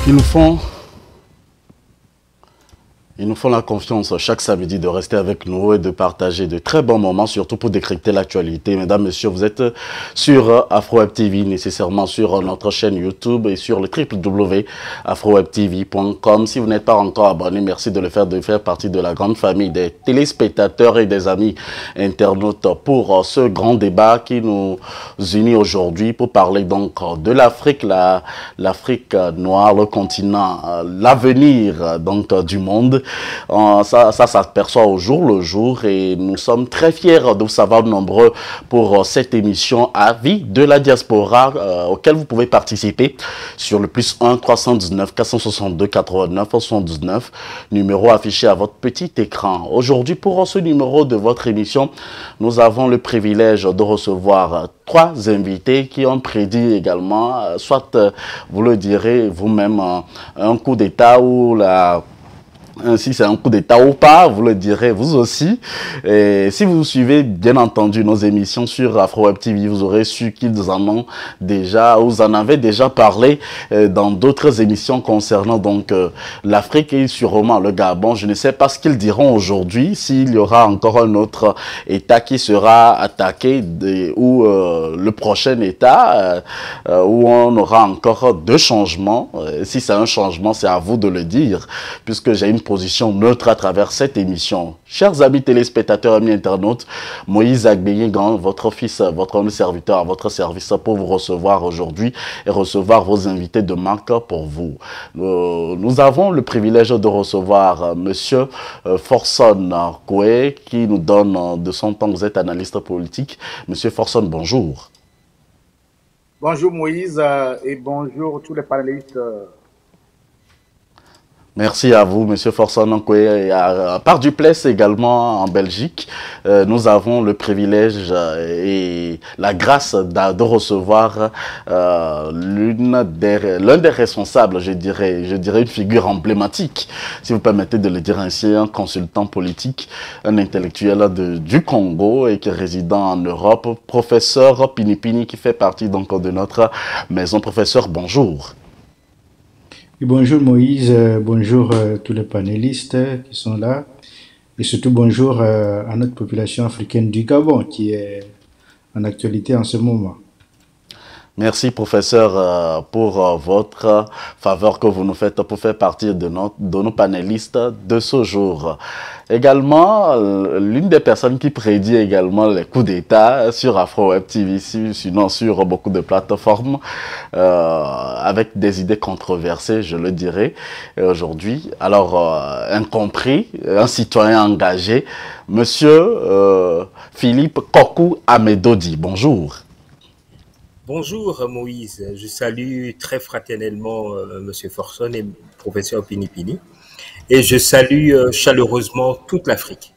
qui nous font Ils nous font la confiance chaque samedi de rester avec nous et de partager de très bons moments, surtout pour décrypter l'actualité. Mesdames, Messieurs, vous êtes sur AfroWeb TV, nécessairement sur notre chaîne YouTube et sur le www.afrowebtv.com. Si vous n'êtes pas encore abonné, merci de faire partie de la grande famille des téléspectateurs et des amis internautes pour ce grand débat qui nous unit aujourd'hui pour parler donc de l'Afrique, l'Afrique noire, le continent, l'avenir donc du monde. Ça s'aperçoit au jour le jour et nous sommes très fiers de vous savoir nombreux pour cette émission Avis de la diaspora auquel vous pouvez participer sur le +1 319 462 89 79, numéro affiché à votre petit écran. Aujourd'hui, pour ce numéro de votre émission, nous avons le privilège de recevoir trois invités qui ont prédit également, soit vous le direz vous-même, un coup d'État ou si c'est un coup d'État ou pas, vous le direz vous aussi. Et si vous suivez bien entendu nos émissions sur AfroWeb TV, vous aurez su qu'ils en ont déjà, vous en avez déjà parlé dans d'autres émissions concernant donc l'Afrique et sûrement le Gabon. Je ne sais pas ce qu'ils diront aujourd'hui, s'il y aura encore un autre État qui sera attaqué ou le prochain État où on aura encore deux changements. Si c'est un changement, c'est à vous de le dire, puisque j'ai une position neutre à travers cette émission. Chers amis téléspectateurs, amis internautes, Moïse Agbéyigan, votre fils, votre homme serviteur à votre service pour vous recevoir aujourd'hui et recevoir vos invités de marque pour vous. Nous avons le privilège de recevoir Monsieur Forson Koué qui nous donne de son temps, vous êtes analyste politique. Monsieur Forson, bonjour. Bonjour Moïse et bonjour tous les panélistes. Merci à vous, Monsieur Forson Koué. À Part du Plessis également en Belgique, nous avons le privilège et la grâce de recevoir l'un des responsables, je dirais une figure emblématique, si vous permettez de le dire ainsi, un consultant politique, un intellectuel du Congo et qui est résident en Europe, professeur Pinipini, qui fait partie donc de notre maison. Professeur, bonjour. Bonjour Moïse, bonjour tous les panélistes qui sont là et surtout bonjour à notre population africaine du Gabon qui est en actualité en ce moment. Merci professeur pour votre faveur que vous nous faites pour faire partie de nos panélistes de ce jour. Également, l'une des personnes qui prédit également les coups d'État sur AfroWeb TV, sinon sur beaucoup de plateformes, avec des idées controversées, je le dirais, aujourd'hui. Alors, incompris, un citoyen engagé, Monsieur Philippe Kokou Amedodi, bonjour. Bonjour Moïse, je salue très fraternellement Monsieur Forson et professeur Pinipini et je salue chaleureusement toute l'Afrique.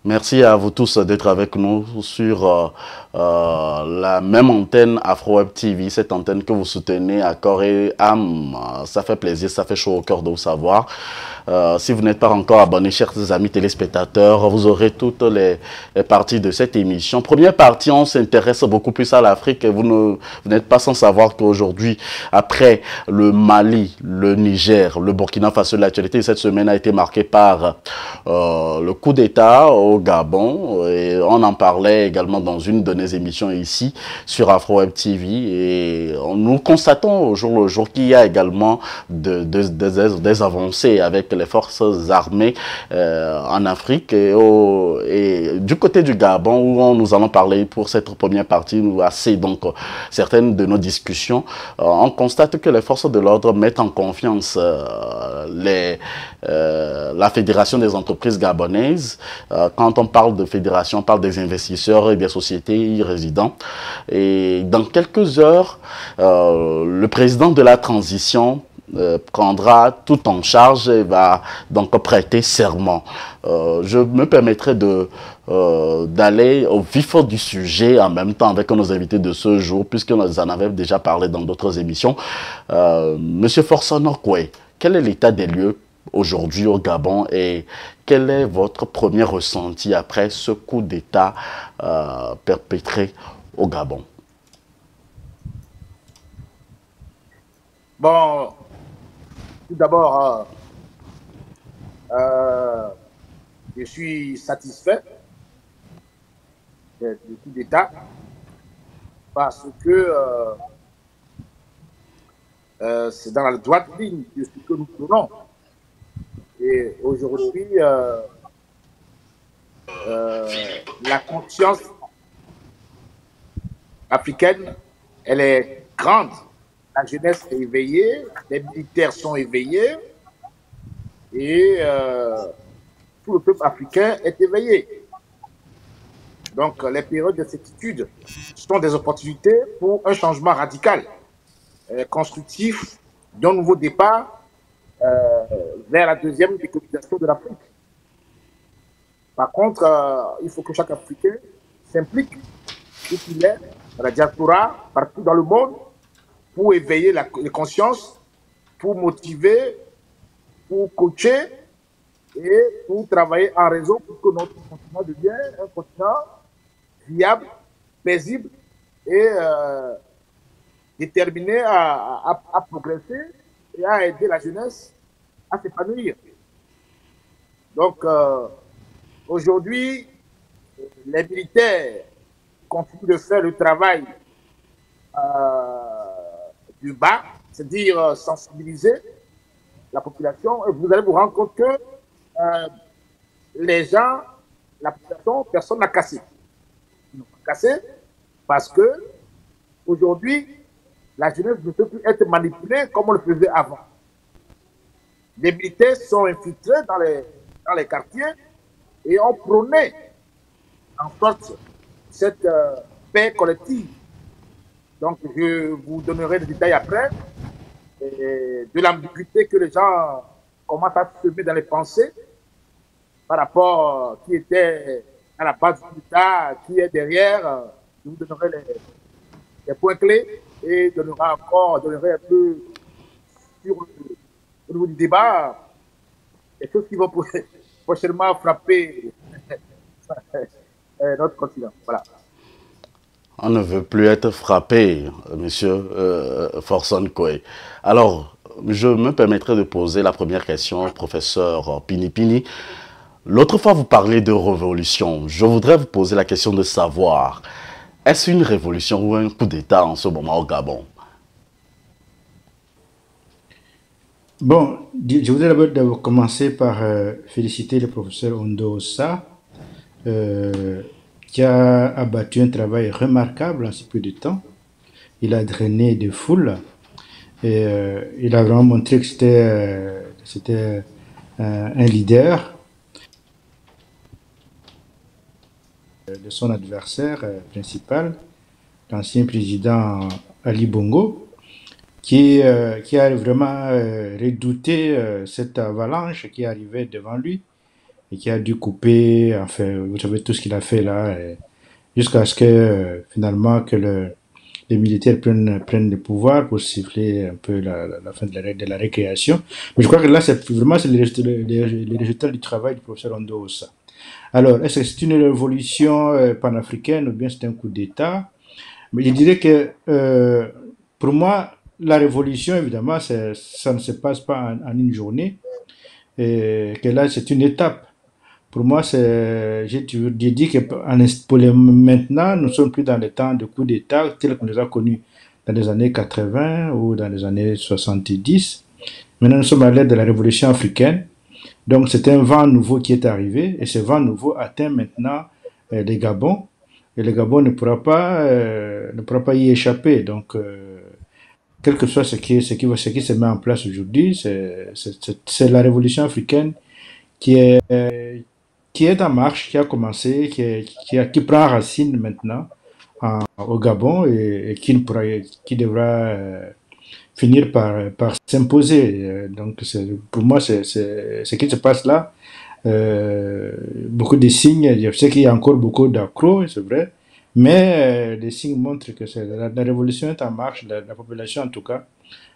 Merci à vous tous d'être avec nous sur la même antenne AfroWeb TV, cette antenne que vous soutenez à corps et âme. Ça fait plaisir, ça fait chaud au cœur de vous savoir. Si vous n'êtes pas encore abonné, chers amis téléspectateurs, vous aurez toutes les parties de cette émission. Première partie, on s'intéresse beaucoup plus à l'Afrique. Vous n'êtes pas sans savoir qu'aujourd'hui, après le Mali, le Niger, le Burkina Faso, l'actualité de cette semaine a été marquée par le coup d'État au Gabon. Et on en parlait également dans une de nos émissions ici sur AfroWeb TV. Et nous constatons au jour le jour qu'il y a également des avancées avec les forces armées en Afrique et du côté du Gabon où nous allons parler pour cette première partie, donc certaines de nos discussions, on constate que les forces de l'ordre mettent en confiance la Fédération des entreprises gabonaises. Quand on parle de fédération, on parle des investisseurs et des sociétés y résidant. Et dans quelques heures, le président de la transition prendra tout en charge et va donc prêter serment. Je me permettrai d'aller au vif du sujet en même temps avec nos invités de ce jour, puisque nous en avons déjà parlé dans d'autres émissions. Monsieur Forson Koué, quel est l'état des lieux aujourd'hui au Gabon et quel est votre premier ressenti après ce coup d'État perpétré au Gabon? Bon, Tout d'abord, je suis satisfait du coup d'État parce que c'est dans la droite ligne de ce que nous prenons. Et aujourd'hui, la conscience africaine, elle est grande. La jeunesse est éveillée, les militaires sont éveillés et tout le peuple africain est éveillé. Donc, les périodes de certitude sont des opportunités pour un changement radical, constructif, d'un nouveau départ vers la deuxième décolonisation de l'Afrique. Par contre, il faut que chaque Africain s'implique, où qu'il est, dans la diaspora, partout dans le monde, pour éveiller les consciences, pour motiver, pour coacher et pour travailler en réseau pour que notre continent devienne un continent viable, paisible et déterminé à progresser et à aider la jeunesse à s'épanouir. Donc, aujourd'hui, les militaires continuent de faire le travail du bas, c'est-à-dire sensibiliser la population. Et vous allez vous rendre compte que les gens, la population, personne n'a cassé. Ils n'ont pas cassé parce que aujourd'hui, la jeunesse ne peut plus être manipulée comme on le faisait avant. Les militaires sont infiltrés dans les quartiers et ont prôné en sorte cette paix collective. Donc, je vous donnerai des détails après de l'ambiguïté que les gens commencent à semer dans les pensées par rapport à qui était à la base du État, qui est derrière. Je vous donnerai les points clés et donnerai un peu sur au niveau du débat des choses qui vont prochainement frapper notre continent. Voilà. On ne veut plus être frappé, monsieur Forson Koé. Alors, je me permettrai de poser la première question au professeur Pinipini. L'autre fois, vous parlez de révolution. Je voudrais vous poser la question de savoir, est-ce une révolution ou un coup d'État en ce moment au Gabon? Bon, je voudrais d'abord commencer par féliciter le professeur Ondo Ossa, qui a abattu un travail remarquable en si peu de temps. Il a drainé des foules et il a vraiment montré que c'était un leader de son adversaire principal, l'ancien président Ali Bongo, qui a vraiment redouté cette avalanche qui arrivait devant lui et qui a dû couper, enfin, vous savez tout ce qu'il a fait là, jusqu'à ce que finalement que les militaires prennent le pouvoir pour siffler un peu la fin de la récréation. Mais je crois que là, c'est vraiment le résultat du travail du professeur Ondo Ossa. Alors, est-ce que c'est une révolution panafricaine ou bien c'est un coup d'État? Mais je dirais que pour moi, la révolution, évidemment, ça ne se passe pas en une journée, et que là, c'est une étape. Pour moi, j'ai dit que maintenant, nous ne sommes plus dans les temps de coups d'État tels qu'on les a connus dans les années 80 ou dans les années 70. Maintenant, nous sommes à l'ère de la révolution africaine. Donc, c'est un vent nouveau qui est arrivé, et ce vent nouveau atteint maintenant les Gabons, et le Gabon ne pourra pas y échapper. Donc, quel que soit ce qui se met en place aujourd'hui, c'est la révolution africaine qui est en marche, qui a commencé, qui prend racine maintenant au Gabon et qui devra finir par s'imposer. Donc, pour moi, ce qui se passe là, beaucoup de signes, je sais qu'il y a encore beaucoup d'accros, c'est vrai, mais les signes montrent que la révolution est en marche. La population, en tout cas,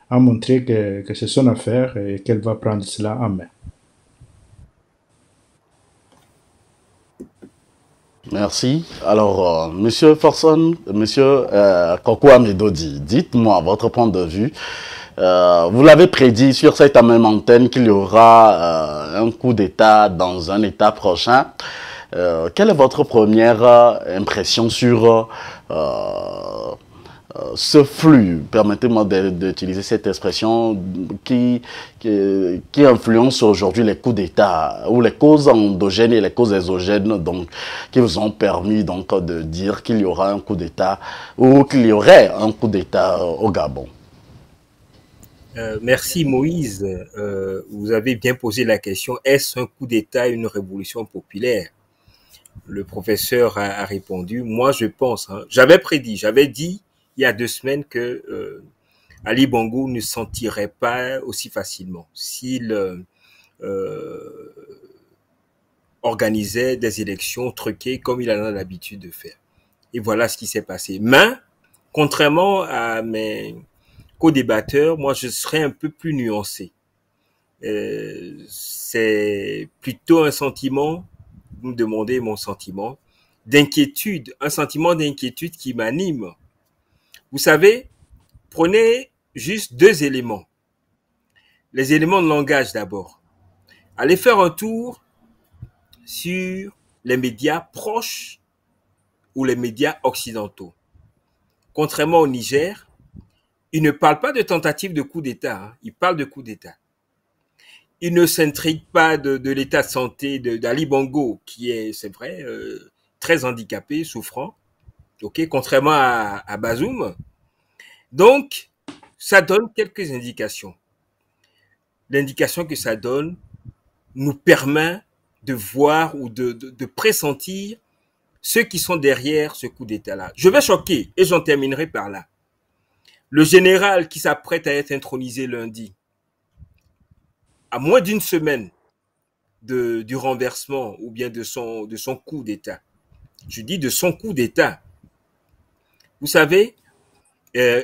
a montré que c'est son affaire et qu'elle va prendre cela en main. Merci. Alors, Monsieur Forson, Monsieur Kokwa Medodi, dites-moi votre point de vue. Vous l'avez prédit sur cette même antenne qu'il y aura un coup d'État dans un État prochain. Quelle est votre première impression sur ce flux, permettez-moi d'utiliser cette expression, qui influence aujourd'hui les coups d'État, ou les causes endogènes et les causes exogènes, donc, qui vous ont permis donc de dire qu'il y aura un coup d'État, ou qu'il y aurait un coup d'État au Gabon? Merci Moïse. Vous avez bien posé la question, est-ce un coup d'État, une révolution populaire? Le professeur a répondu, moi je pense, hein, j'avais prédit, j'avais dit il y a 2 semaines que Ali Bongo ne s'en tirerait pas aussi facilement s'il organisait des élections truquées comme il en a l'habitude de faire. Et voilà ce qui s'est passé. Mais, contrairement à mes co-débatteurs, moi je serais un peu plus nuancé. C'est plutôt un sentiment, vous me demandez mon sentiment, d'inquiétude, un sentiment d'inquiétude qui m'anime. Vous savez, prenez juste 2 éléments. Les éléments de langage d'abord. Allez faire un tour sur les médias proches ou les médias occidentaux. Contrairement au Niger, ils ne parlent pas de tentative de coup d'État, hein, ils parlent de coup d'État. Ils ne s'intriguent pas de l'état de santé d'Ali Bongo, qui est, c'est vrai, très handicapé, souffrant, ok, contrairement à Bazoum. Donc, ça donne quelques indications. L'indication que ça donne nous permet de voir ou de pressentir ceux qui sont derrière ce coup d'État-là. Je vais choquer et j'en terminerai par là. Le général qui s'apprête à être intronisé lundi, à moins d'1 semaine du renversement ou bien de son coup d'État. Je dis de son coup d'État. Vous savez,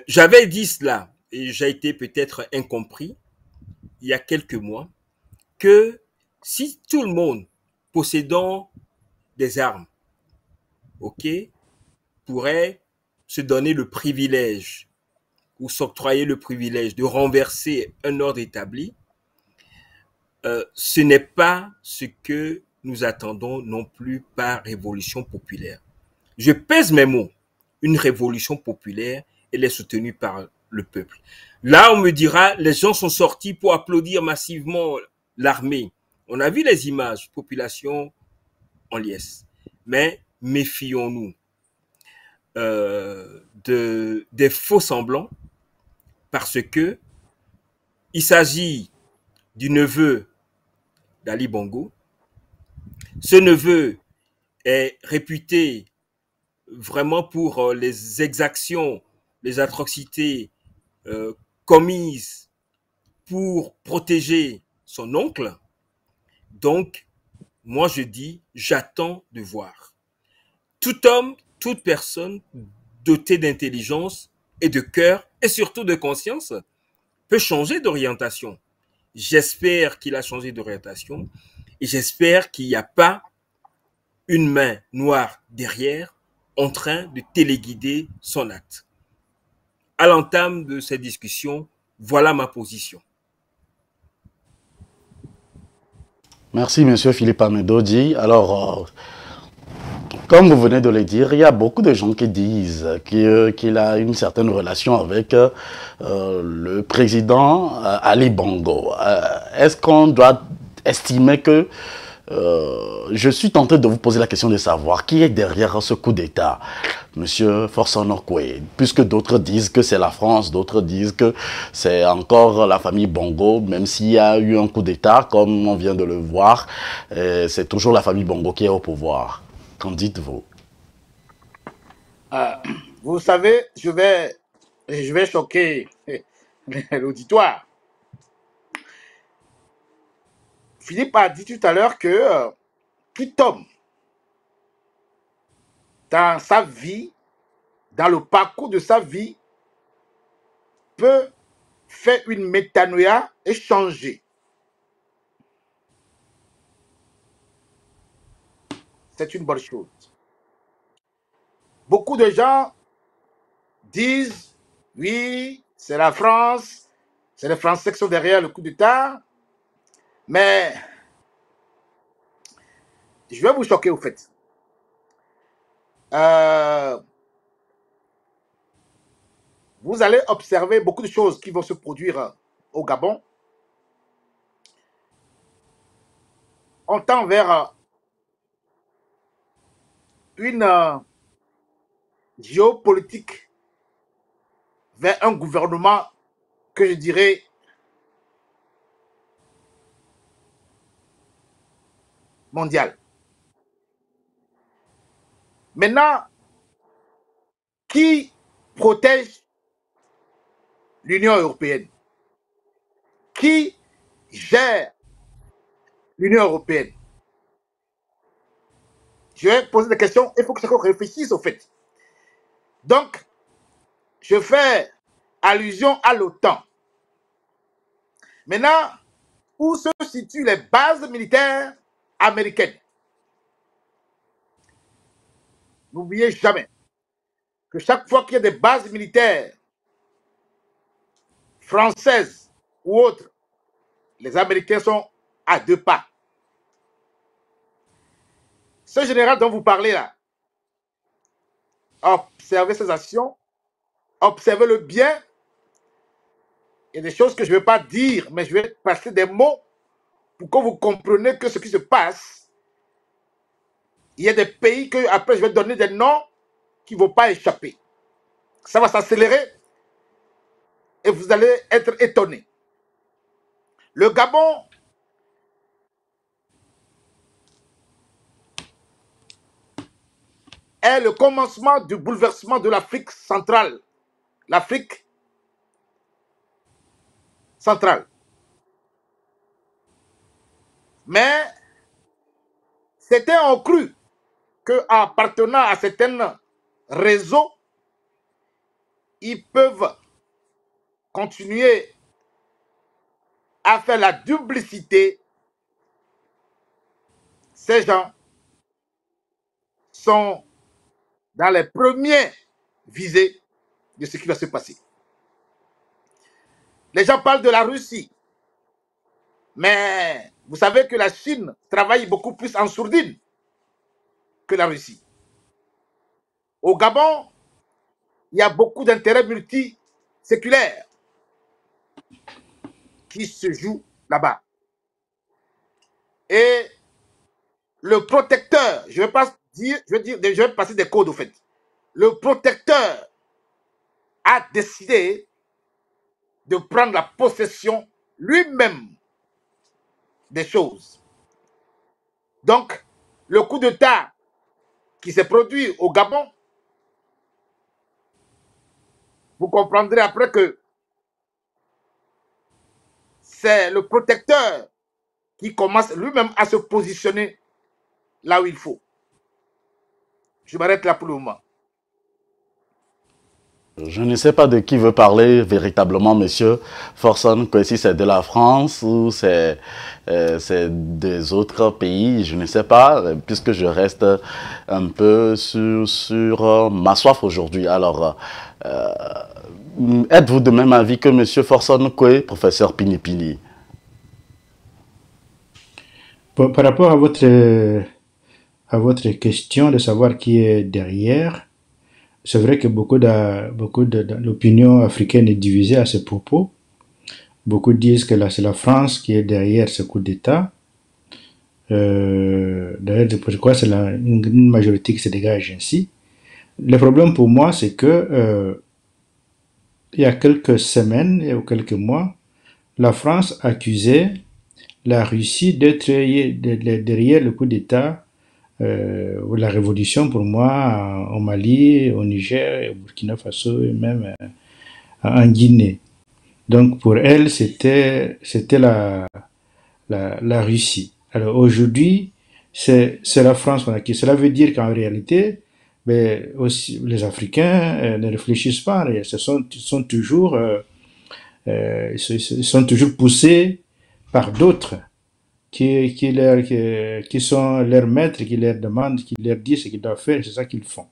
j'avais dit cela et j'ai été peut-être incompris il y a quelques mois que si tout le monde possédant des armes, ok, pourrait se donner le privilège ou s'octroyer le privilège de renverser un ordre établi, ce n'est pas ce que nous attendons non plus par révolution populaire. Je pèse mes mots. Une révolution populaire, elle est soutenue par le peuple. Là, on me dira, les gens sont sortis pour applaudir massivement l'armée. On a vu les images, population en liesse. Mais méfions-nous des faux semblants parce que il s'agit du neveu d'Ali Bongo. Ce neveu est réputé vraiment pour les exactions, les atrocités commises pour protéger son oncle. Donc, moi je dis, j'attends de voir. Tout homme, toute personne dotée d'intelligence et de cœur et surtout de conscience peut changer d'orientation. J'espère qu'il a changé d'orientation et j'espère qu'il n'y a pas une main noire derrière en train de téléguider son acte. À l'entame de cette discussion, voilà ma position. Merci, monsieur Philippe Amedodi. Alors, comme vous venez de le dire, il y a beaucoup de gens qui disent qu'il a une certaine relation avec le président Ali Bongo. Est-ce qu'on doit estimer que... je suis tenté de vous poser la question de savoir qui est derrière ce coup d'État, monsieur Forson Okwe, puisque d'autres disent que c'est la France, d'autres disent que c'est encore la famille Bongo, même s'il y a eu un coup d'État, comme on vient de le voir, c'est toujours la famille Bongo qui est au pouvoir. Qu'en dites-vous? Vous savez, je vais choquer l'auditoire. Philippe a dit tout à l'heure que tout homme, dans sa vie, dans le parcours de sa vie, peut faire une métanoïa et changer. C'est une bonne chose. Beaucoup de gens disent, oui, c'est la France, C'est les Français qui sont derrière le coup d'État. Mais je vais vous choquer au fait. Vous allez observer beaucoup de choses qui vont se produire au Gabon. On tend vers une géopolitique, vers un gouvernement que je dirais mondial. Maintenant, qui protège l'Union européenne? Qui gère l'Union européenne? Je vais poser des questions, il faut que chacun réfléchisse au fait. Donc, je fais allusion à l'OTAN. Maintenant, où se situent les bases militaires américaines? N'oubliez jamais que chaque fois qu'il y a des bases militaires françaises ou autres, les Américains sont à 2 pas. Ce général dont vous parlez là, observez ses actions, observez-le bien. Il y a des choses que je ne vais pas dire, mais je vais passer des mots pour que vous compreniez que ce qui se passe, il y a des pays que après je vais donner des noms qui ne vont pas échapper. Ça va s'accélérer et vous allez être étonnés. Le Gabon est le commencement du bouleversement de l'Afrique centrale. L'Afrique centrale. Mais certains ont cru qu'en appartenant à certains réseaux, ils peuvent continuer à faire la duplicité. Ces gens sont dans les premiers visés de ce qui va se passer. Les gens parlent de la Russie, mais vous savez que la Chine travaille beaucoup plus en sourdine que la Russie. Au Gabon, il y a beaucoup d'intérêts multiséculaires qui se jouent là-bas. Et le protecteur, je vais passer des codes au fait. Le protecteur a décidé de prendre la possession lui-même des choses. Donc, le coup d'État qui s'est produit au Gabon, vous comprendrez après que c'est le protecteur qui commence lui-même à se positionner là où il faut. Je m'arrête là pour le moment. Je ne sais pas de qui veut parler véritablement, monsieur Forson, que si c'est de la France ou c'est des autres pays, je ne sais pas, puisque je reste un peu sur ma soif aujourd'hui. Alors, êtes-vous de même avis que monsieur Forson Koué, professeur Pinipini? Par rapport à votre question de savoir qui est derrière, c'est vrai que beaucoup de l'opinion africaine est divisée à ce propos. Beaucoup disent que là, c'est la France qui est derrière ce coup d'État. D'ailleurs, je crois que c'est une majorité qui se dégage ainsi. Le problème pour moi, c'est que il y a quelques semaines ou quelques mois, la France accusait la Russie d'être derrière le coup d'État ou la révolution pour moi au Mali, au Niger, au Burkina Faso et même en Guinée. Donc pour elle, c'était la Russie. Alors aujourd'hui, c'est la France qu'on accuse. Cela veut dire qu'en réalité, mais aussi, les Africains ne réfléchissent pas. Ils sont toujours poussés par d'autres qui sont leurs maîtres, qui leur demandent, qui leur disent ce qu'ils doivent faire, c'est ça qu'ils font.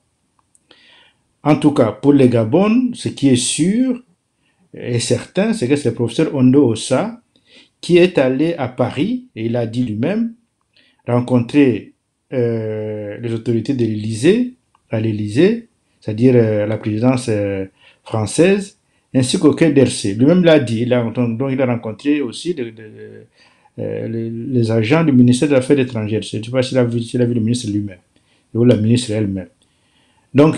En tout cas, pour les Gabon, ce qui est sûr, est certain, c'est que c'est le professeur Ondo Ossa qui est allé à Paris, et il a dit lui-même, rencontrer les autorités de l'Élysée, à l'Élysée, c'est-à-dire la présidence française, ainsi qu'au Quai d'Orsay. Lui-même l'a dit, donc il a rencontré aussi les agents du ministère des Affaires étrangères. Je ne sais pas s'il a vu le ministre lui-même, ou la ministre elle-même. Donc,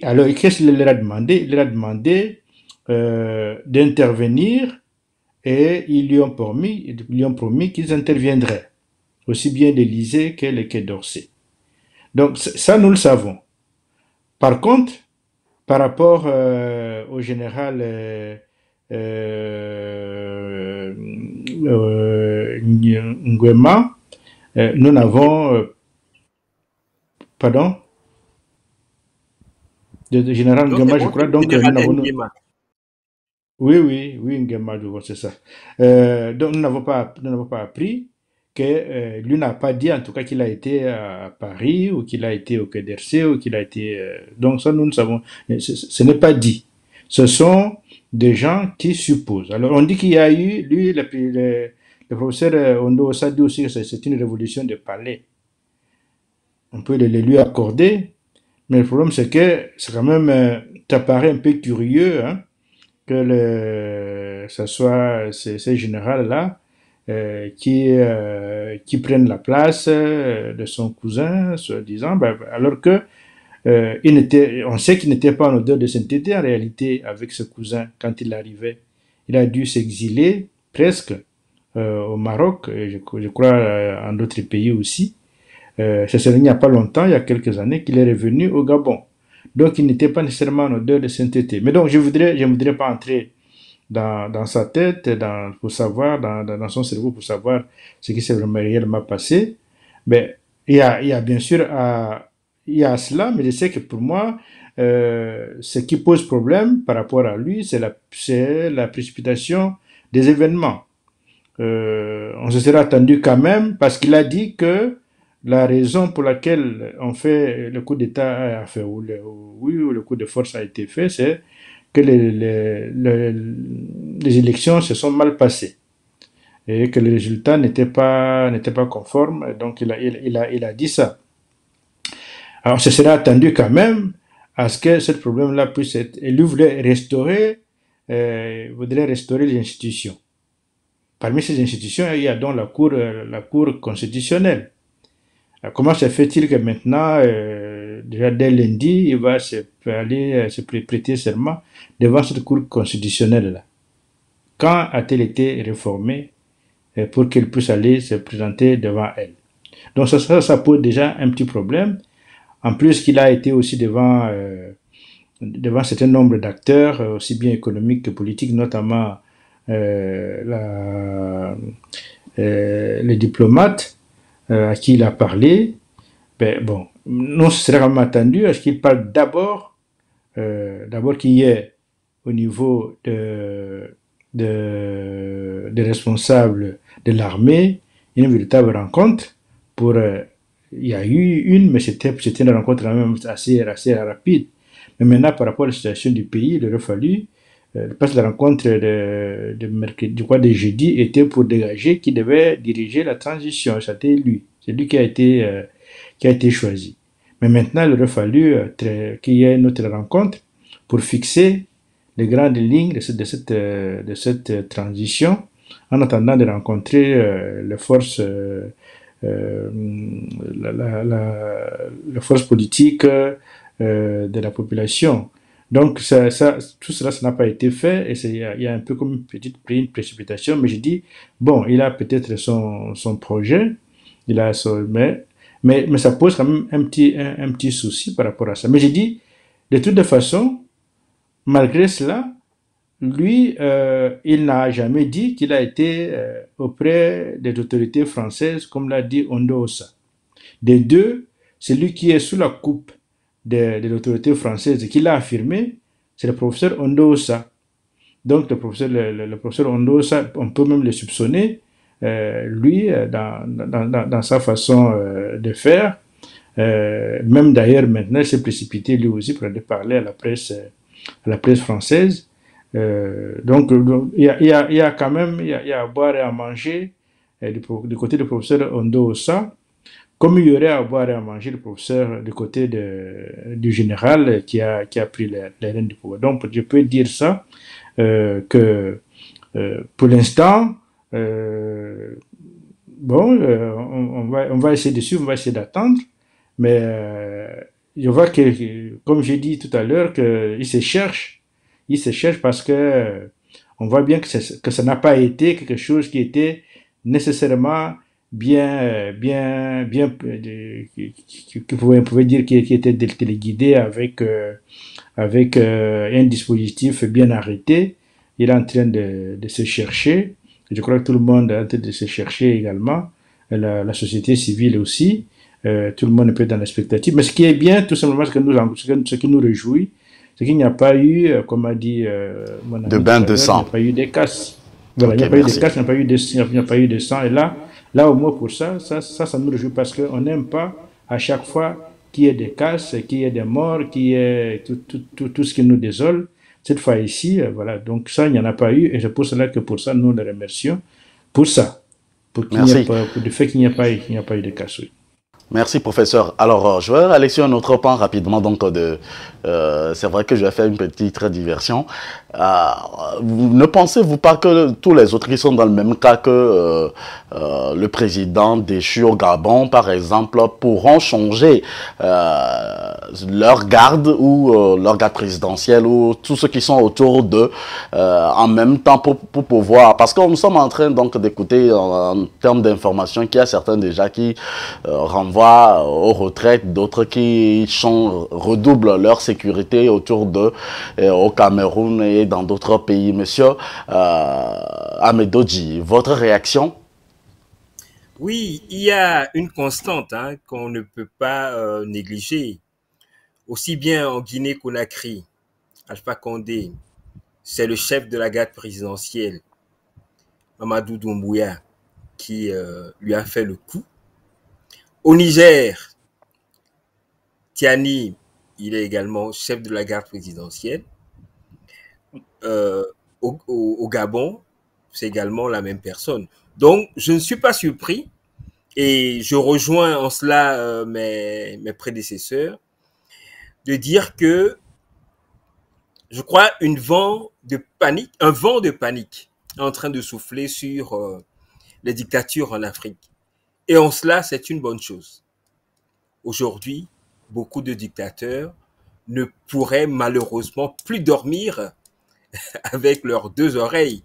alors, qu'est-ce qu'il leur a demandé? Il leur a demandé d'intervenir et ils lui ont promis qu'ils interviendraient, aussi bien l'Élysée que le Quai d'Orsay. Donc, ça, nous le savons. Par contre, par rapport au général Nguema, nous n'avons... pardon? De général Nguema, je crois. Donc, nous n'avons... Oui, Nguema, c'est ça. Donc, nous n'avons pas appris que lui n'a pas dit, en tout cas, qu'il a été à Paris, ou qu'il a été au Quai d'Orsay, ou qu'il a été... donc, ça, nous ne savons... Ce n'est pas dit. Ce sont des gens qui supposent. Alors, on dit qu'il y a eu, lui, le professeur Ondo Ossa dit aussi que c'est une révolution de palais. On peut le lui accorder, mais le problème, c'est que c'est quand même... ça paraît un peu curieux, hein, que ce soit ces généraux-là qui prennent la place de son cousin, soi-disant, alors que on sait qu'il n'était pas en odeur de sainteté en réalité avec ce cousin quand il arrivait. Il a dû s'exiler presque au Maroc, et je crois en d'autres pays aussi. C'est il n'y a pas longtemps, il y a quelques années, qu'il est revenu au Gabon. Donc il n'était pas nécessairement en odeur de sainteté. Mais donc je ne voudrais pas entrer dans sa tête, pour savoir, dans son cerveau, pour savoir ce qui s'est vraiment réellement passé. Mais il y a bien sûr il y a cela, mais je sais que pour moi, ce qui pose problème par rapport à lui, c'est la précipitation des événements. On se serait attendu quand même, parce qu'il a dit que la raison pour laquelle on fait le coup d'État, ou le coup de force a été fait, c'est que les élections se sont mal passées et que les résultats n'étaient pas conformes. Donc il a dit ça. Alors, on se serait attendu quand même à ce que ce problème-là puisse être... Et lui voudrait restaurer les institutions. Parmi ces institutions, il y a donc la Cour constitutionnelle. Alors, comment se fait-il que maintenant, déjà dès lundi, il va aller se prêter serment devant cette Cour constitutionnelle-là? Quand a-t-elle été réformée pour qu'elle puisse aller se présenter devant elle? Donc ça pose déjà un petit problème. En plus qu'il a été aussi devant un certain nombre d'acteurs, aussi bien économiques que politiques, notamment les diplomates à qui il a parlé. Bon, nous serait vraiment attendu à ce qu'il parle d'abord qu'il y ait au niveau des responsables de l'armée une véritable rencontre pour... il y a eu une, mais c'était une rencontre quand même assez rapide. Mais maintenant, par rapport à la situation du pays, il aurait fallu, parce que la rencontre de jeudi était pour dégager qui devait diriger la transition. C'était lui. C'est lui qui a été choisi. Mais maintenant, il aurait fallu qu'il y ait une autre rencontre pour fixer les grandes lignes de cette transition, en attendant de rencontrer les forces politiques de la population. Donc tout cela, ça n'a pas été fait, et il y a un peu comme une précipitation, mais je dis, bon, il a peut-être son projet, mais ça pose quand même un petit souci par rapport à ça. Mais je dis, de toute façon, malgré cela, lui, il n'a jamais dit qu'il a été auprès des autorités françaises, comme l'a dit Ondo Ossa. Des deux, celui qui est sous la coupe de l'autorité française et qui l'a affirmé, c'est le professeur Ondo Ossa. Donc le professeur Ondo Ossa, on peut même le soupçonner, lui, dans sa façon de faire. Même d'ailleurs, maintenant, il s'est précipité lui aussi pour aller parler à la presse française. Donc, il y a quand même, il y a à boire et à manger du côté du professeur Ondo Osa, comme il y aurait à boire et à manger le professeur du côté du général qui a pris les rênes du pouvoir. Donc, je peux dire ça, que pour l'instant, bon, on va essayer de suivre, on va essayer d'attendre, mais je vois que, comme j'ai dit tout à l'heure, il se cherche parce que on voit bien que ça n'a pas été quelque chose qui était nécessairement on pouvait dire qui était téléguidé avec un dispositif bien arrêté. Il est en train de se chercher. Je crois que tout le monde est en train de se chercher également. La société civile aussi. Tout le monde est peut être dans l'expectative. Mais ce qui est bien, tout simplement, ce qui nous réjouit, c'est qu'il n'y a pas eu, comme a dit mon ami De bain de sang. il n'y a pas eu de casse. Voilà, il n'y a pas eu de casse, il n'y a pas eu de sang. Et là au moins pour ça nous réjouit parce qu'on n'aime pas à chaque fois qu'il y ait des casses, qu'il y ait des morts, qu'il y ait tout ce qui nous désole. Cette fois ici, voilà, donc ça, il n'y en a pas eu. Et c'est pour cela que pour ça, nous les remercions pour ça. Pour le fait qu'il n'y a pas eu de casse. Oui. Merci, professeur. Alors, je vais aller sur un autre point rapidement. Donc, c'est vrai que je vais faire une petite diversion. Ne pensez-vous pas que tous les autres qui sont dans le même cas que le président déchu au Gabon, par exemple, pourront changer leur garde ou leur garde présidentielle ou tous ceux qui sont autour d'eux en même temps pour pouvoir... Parce que nous sommes en train donc d'écouter en termes d'informations qu'il y a certains déjà qui renvoient aux retraites, d'autres qui redoublent leur sécurité autour d'eux, au Cameroun et dans d'autres pays. Monsieur Amedoji, votre réaction? Oui, il y a une constante qu'on ne peut pas négliger. Aussi bien en Guinée-Conakry, Alpha Condé, c'est le chef de la garde présidentielle, Mamadou Doumbouya, qui lui a fait le coup. Au Niger, Tiani, il est également chef de la garde présidentielle. Au Gabon, c'est également la même personne. Donc, je ne suis pas surpris et je rejoins en cela mes prédécesseurs de dire que je crois un vent de panique est en train de souffler sur les dictatures en Afrique. Et en cela, c'est une bonne chose. Aujourd'hui, beaucoup de dictateurs ne pourraient malheureusement plus dormir avec leurs deux oreilles.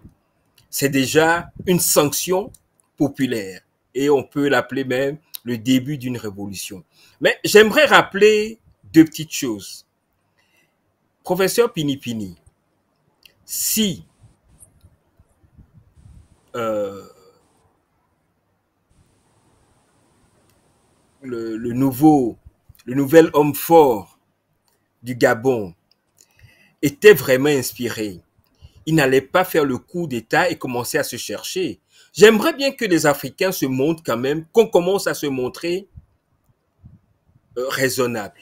C'est déjà une sanction populaire et on peut l'appeler même le début d'une révolution. Mais j'aimerais rappeler deux petites choses. Professeur Pinipini, si le nouvel homme fort du Gabon était vraiment inspiré, il n'allait pas faire le coup d'État et commencer à se chercher. J'aimerais bien que les Africains se montrent quand même, qu'on commence à se montrer raisonnable.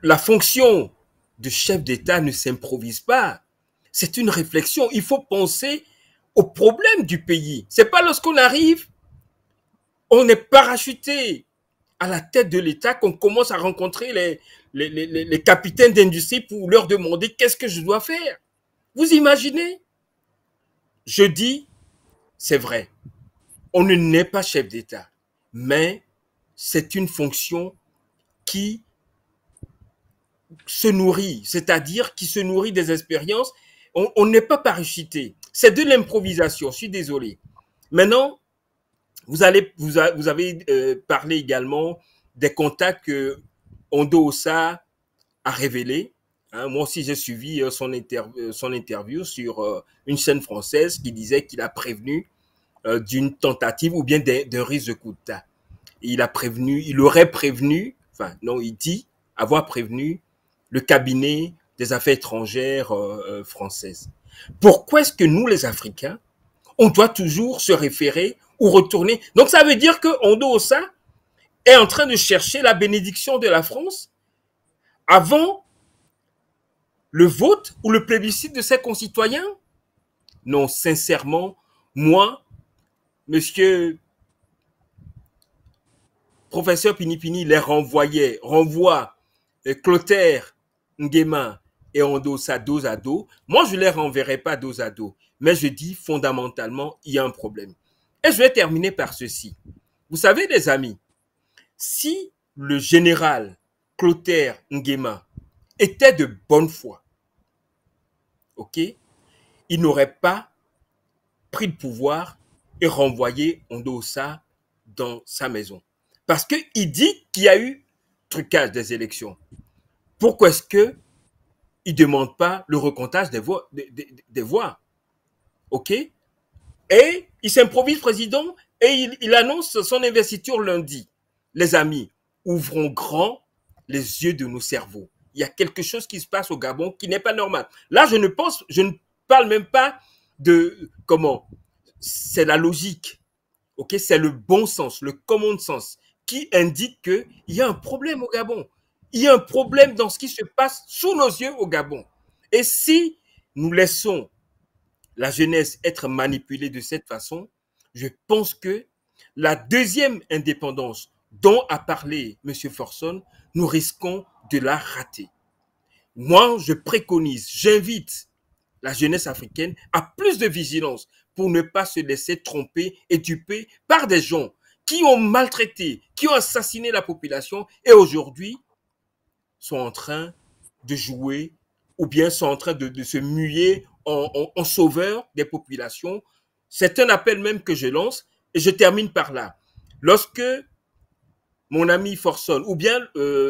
La fonction de chef d'État ne s'improvise pas. C'est une réflexion. Il faut penser aux problèmes du pays. C'est pas lorsqu'on arrive, on est parachuté à la tête de l'État qu'on commence à rencontrer les capitaines d'industrie pour leur demander qu'est-ce que je dois faire. Vous imaginez? Je dis, c'est vrai, on ne naît pas chef d'État, mais c'est une fonction qui se nourrit, c'est-à-dire qui se nourrit des expériences. On n'est pas parachuté. C'est de l'improvisation, je suis désolé. Maintenant, vous avez parlé également des contacts que Ondo Osa a révélés. Moi aussi, j'ai suivi son interview sur une chaîne française qui disait qu'il a prévenu d'une tentative ou bien d'un risque de coup d'État. Il aurait prévenu, enfin non, il dit avoir prévenu le cabinet des affaires étrangères françaises. Pourquoi est-ce que nous, les Africains, on doit toujours se référer ou retourner? Donc ça veut dire que Ondo Osa est en train de chercher la bénédiction de la France avant le vote ou le plébiscite de ses concitoyens? Non, sincèrement, moi, monsieur professeur Pinipini les renvoie Clotaire, Nguema et Ondosa dos à dos. Moi, je ne les renverrai pas dos à dos. Mais je dis fondamentalement, il y a un problème. Et je vais terminer par ceci. Vous savez, les amis, si le général Clotaire Nguema était de bonne foi, ok, il n'aurait pas pris le pouvoir et renvoyé Ondosa dans sa maison. Parce qu'il dit qu'il y a eu trucage des élections. Pourquoi est-ce qu'il ne demande pas le recomptage des voix? OK? Et il s'improvise président et il annonce son investiture lundi. Les amis, ouvrons grand les yeux de nos cerveaux. Il y a quelque chose qui se passe au Gabon qui n'est pas normal. Là, je ne parle même pas de comment. C'est la logique. OK? C'est le bon sens, le common sense qui indique qu'il y a un problème au Gabon. Il y a un problème dans ce qui se passe sous nos yeux au Gabon. Et si nous laissons la jeunesse être manipulée de cette façon, je pense que la deuxième indépendance dont a parlé M. Forson, nous risquons de la rater. Moi, je préconise, j'invite la jeunesse africaine à plus de vigilance pour ne pas se laisser tromper et duper par des gens qui ont maltraité, qui ont assassiné la population et aujourd'hui sont en train de jouer ou bien sont en train de se muer en sauveur des populations. C'est un appel même que je lance et je termine par là. Lorsque mon ami Forson ou bien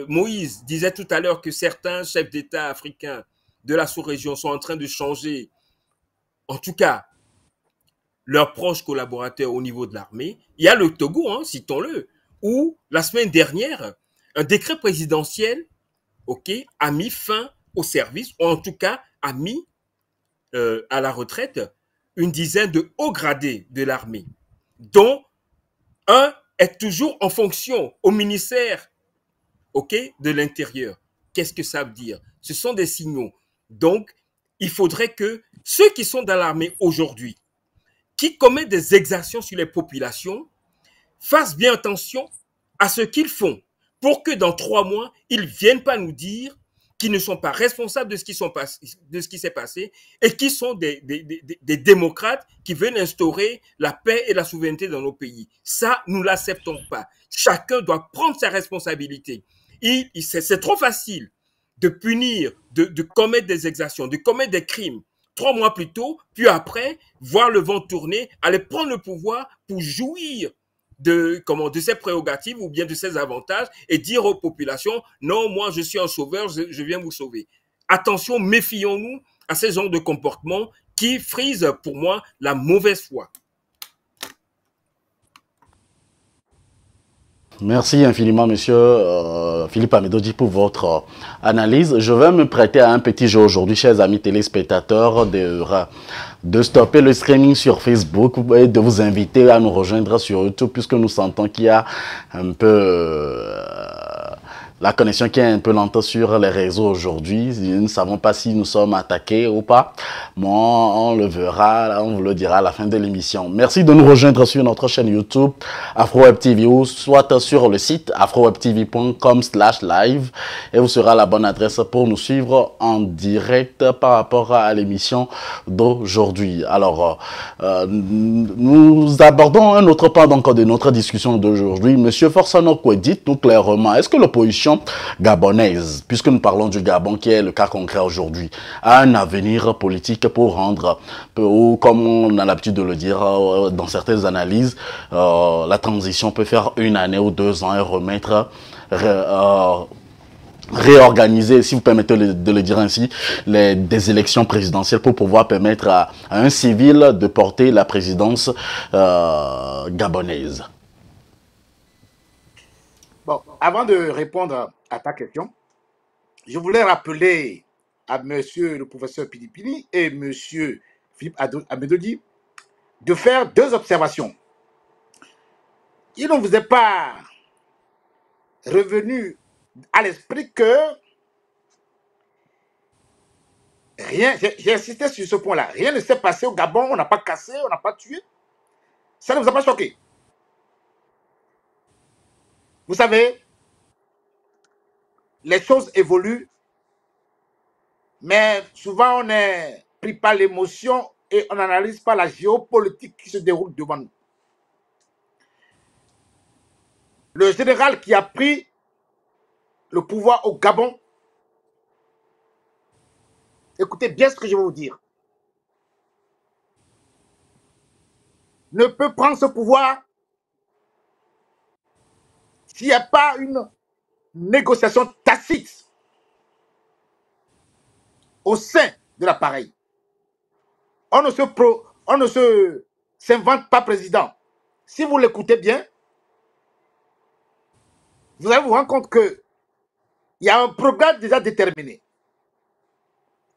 Moïse disait tout à l'heure que certains chefs d'État africains de la sous-région sont en train de changer, en tout cas, leurs proches collaborateurs au niveau de l'armée. Il y a le Togo, hein, citons-le, où la semaine dernière, un décret présidentiel, ok, a mis fin au service, ou en tout cas a mis à la retraite une dizaine de hauts gradés de l'armée, dont un est toujours en fonction au ministère, ok, de l'Intérieur. Qu'est-ce que ça veut dire? Ce sont des signaux. Donc, il faudrait que ceux qui sont dans l'armée aujourd'hui, qui commettent des exactions sur les populations, fassent bien attention à ce qu'ils font pour que dans 3 mois, ils ne viennent pas nous dire qu'ils ne sont pas responsables de ce qui s'est passé et qui sont des démocrates qui veulent instaurer la paix et la souveraineté dans nos pays. Ça, nous ne l'acceptons pas. Chacun doit prendre sa responsabilité. C'est trop facile de punir, de commettre des exactions, de commettre des crimes 3 mois plus tôt, puis après, voir le vent tourner, aller prendre le pouvoir pour jouir de ses prérogatives ou bien de ses avantages et dire aux populations, non, moi je suis un sauveur, je viens vous sauver. Attention, méfions-nous à ces genres de comportements qui frisent pour moi la mauvaise foi. Merci infiniment, monsieur Philippe Amedodji, pour votre analyse. Je vais me prêter à un petit jeu aujourd'hui, chers amis téléspectateurs, de stopper le streaming sur Facebook et de vous inviter à nous rejoindre sur YouTube, puisque nous sentons qu'il y a un peu la connexion qui est un peu lente sur les réseaux aujourd'hui. Nous ne savons pas si nous sommes attaqués ou pas. Mais on le verra, on vous le dira à la fin de l'émission. Merci de nous rejoindre sur notre chaîne YouTube AfroWeb TV ou soit sur le site afrowebtv.com/live et vous sera la bonne adresse pour nous suivre en direct par rapport à l'émission d'aujourd'hui. Alors, nous abordons un autre pan donc de notre discussion d'aujourd'hui. Monsieur Forson Okwe, dites-nous clairement, est-ce que l'opposition gabonaise, puisque nous parlons du Gabon qui est le cas concret aujourd'hui, a un avenir politique pour rendre, ou comme on a l'habitude de le dire dans certaines analyses, la transition peut faire 1 année ou 2 ans et remettre, réorganiser, si vous permettez de le dire ainsi, des élections présidentielles pour pouvoir permettre à un civil de porter la présidence gabonaise. Bon, avant de répondre à ta question, je voulais rappeler à monsieur le professeur Pinipini et monsieur Philippe Amedodji de faire 2 observations. Il ne vous est pas revenu à l'esprit que Rien, j'ai insisté sur ce point-là. Rien ne s'est passé au Gabon, on n'a pas cassé, on n'a pas tué. Ça ne vous a pas choqué. Vous savez, les choses évoluent, mais souvent on n'est pris par l'émotion et on n'analyse pas la géopolitique qui se déroule devant nous. Le général qui a pris le pouvoir au Gabon, écoutez bien ce que je vais vous dire, ne peut prendre ce pouvoir s'il n'y a pas une négociation tacite au sein de l'appareil. On ne s'invente pas président. Si vous l'écoutez bien, vous allez vous rendre compte qu'il y a un programme déjà déterminé.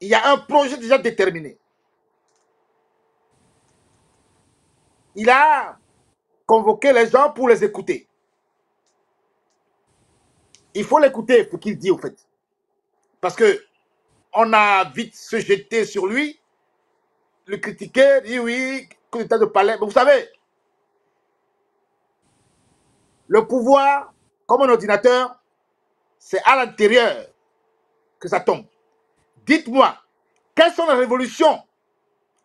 Il y a un projet déjà déterminé. Il a convoqué les gens pour les écouter. Il faut l'écouter, ce qu'il dit, au fait. Parce que on a vite se jeter sur lui, le critiquer, dire oui, coup d'état de palais. Mais vous savez, le pouvoir, comme un ordinateur, c'est à l'intérieur que ça tombe. Dites-moi, quelles sont les révolutions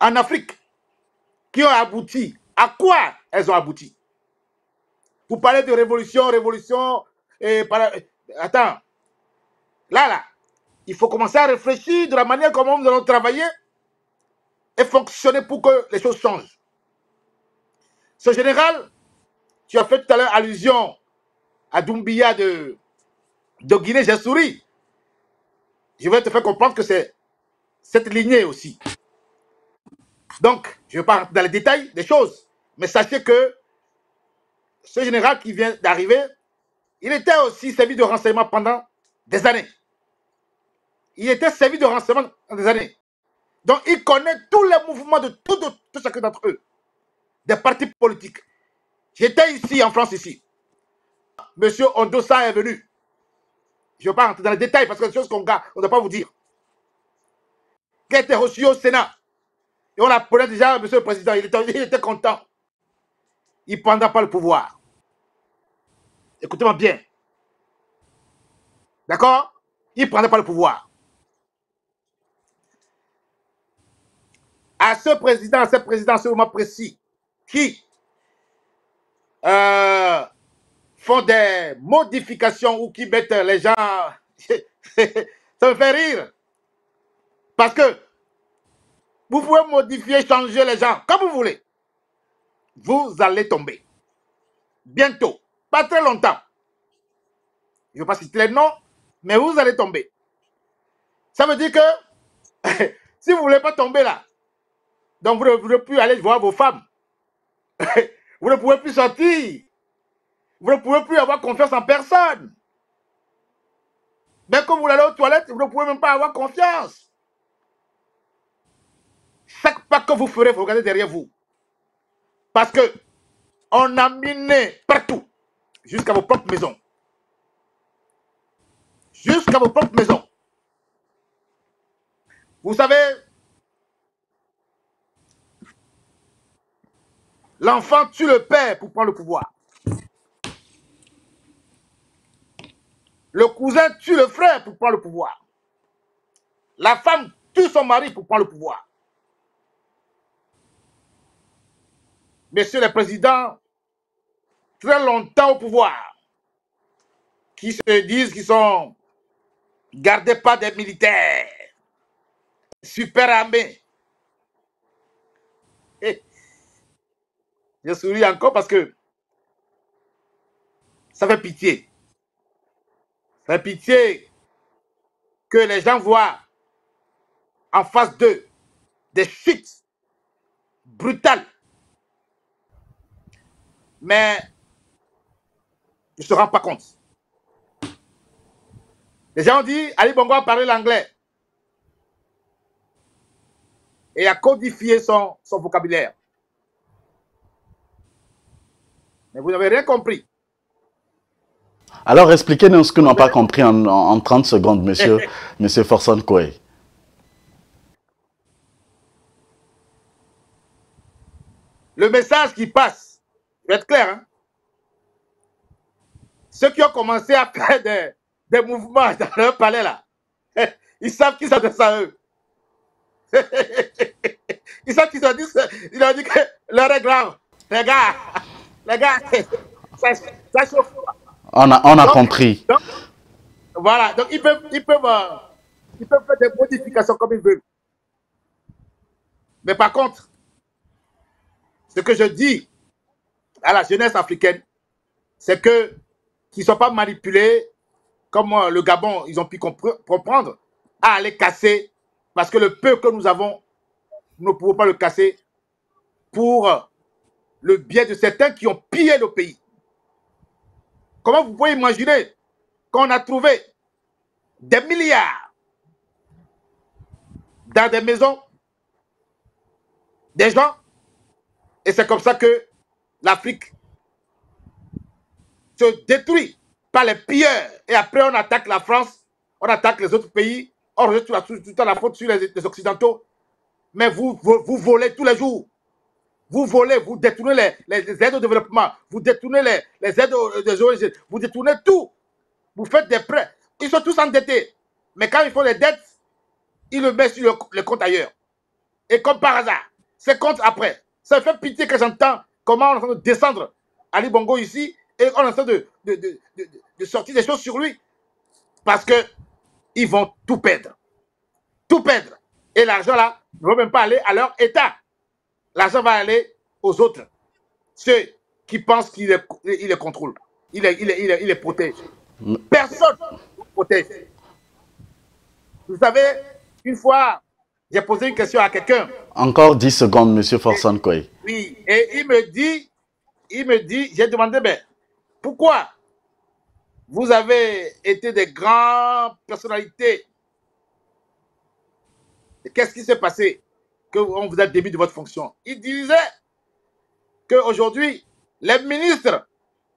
en Afrique qui ont abouti? À quoi elles ont abouti? Vous parlez de révolution, et attends, là, il faut commencer à réfléchir de la manière comment nous allons travailler et fonctionner pour que les choses changent. Ce général, tu as fait tout à l'heure allusion à Doumbia de Guinée, j'ai souri. Je vais te faire comprendre que c'est cette lignée aussi. Donc, je ne vais pas rentrer dans les détails des choses, mais sachez que ce général qui vient d'arriver, il était aussi servi de renseignement pendant des années. Il était servi de renseignement pendant des années. Donc, il connaît tous les mouvements de tout chacun d'entre eux, des partis politiques. J'étais ici, en France, ici. Monsieur Ondosa est venu. Je ne vais pas rentrer dans les détails parce que c'est des choses qu'on ne doit pas vous dire. Qui a été reçu au Sénat. Et on appelait déjà monsieur le président. Il était content. Il ne prendra pas le pouvoir. Écoutez-moi bien. D'accord? Il ne prendra pas le pouvoir. À ce président, à ce moment précis, qui font des modifications ou qui mettent les gens... Ça me fait rire. Parce que vous pouvez modifier, changer les gens comme vous voulez. Vous allez tomber. Bientôt. Pas très longtemps. Je ne vais pas citer les noms, mais vous allez tomber. Ça veut dire que si vous ne voulez pas tomber là, donc vous ne pouvez plus aller voir vos femmes. Vous ne pouvez plus sortir. Vous ne pouvez plus avoir confiance en personne. Même quand vous allez aux toilettes, vous ne pouvez même pas avoir confiance. Chaque pas que vous ferez, vous regardez derrière vous. Parce que on a miné partout, jusqu'à vos propres maisons. Jusqu'à vos propres maisons. Vous savez, l'enfant tue le père pour prendre le pouvoir. Le cousin tue le frère pour prendre le pouvoir. La femme tue son mari pour prendre le pouvoir. Messieurs les présidents, très longtemps au pouvoir, qui se disent qu'ils sont gardés par des militaires, super armés. Et je souris encore parce que ça fait pitié. Ça fait pitié que les gens voient en face d'eux des chutes brutales. Mais ils ne se rendent pas compte. Les gens ont dit, Ali Bongo a parlé l'anglais et a codifié son vocabulaire. Mais vous n'avez rien compris. Alors, expliquez-nous ce que nous n'avons pas compris en 30 secondes, monsieur Forson Koué. le message qui passe, je vais être clair, hein, ceux qui ont commencé à faire des mouvements dans leur palais là, ils savent qu'ils s'adressent à eux. Ils savent qu'ils ont dit que l'heure est grave. Les gars, ça chauffe. On a compris. Donc, voilà, donc ils peuvent faire des modifications comme ils veulent. Mais par contre, ce que je dis à la jeunesse africaine, c'est que qu'ils ne soient pas manipulés, comme le Gabon, ils ont pu comprendre, à aller casser, parce que le peu que nous avons, nous ne pouvons pas le casser pour le bien de certains qui ont pillé le pays. Comment vous pouvez imaginer qu'on a trouvé des milliards dans des maisons des gens, et c'est comme ça que l'Afrique se détruit par les pilleurs, et après on attaque la France, on attaque les autres pays, on rejette tout le temps la faute sur les Occidentaux, mais vous volez tous les jours. Vous volez, vous détournez les aides au développement, vous détournez les aides des ONG, vous détournez tout. Vous faites des prêts. Ils sont tous endettés. Mais quand ils font des dettes, ils le mettent sur le compte ailleurs. Et comme par hasard, ces comptes après, ça me fait pitié que j'entends comment on est en train de descendre Ali Bongo ici et on est en train de sortir des choses sur lui. Parce qu'ils vont tout perdre. Tout perdre. Et l'argent là ne va même pas aller à leur État. L'argent va aller aux autres. Ceux qui pensent qu'il les contrôle. Il les protège. Personne ne protège. Vous savez, une fois, j'ai posé une question à quelqu'un. Encore 10 secondes, M. Forson Koy. Oui, et il me dit, j'ai demandé, mais pourquoi vous avez été des grandes personnalités? Qu'est-ce qui s'est passé qu'on vous a démis de votre fonction? Il disait qu'aujourd'hui, les ministres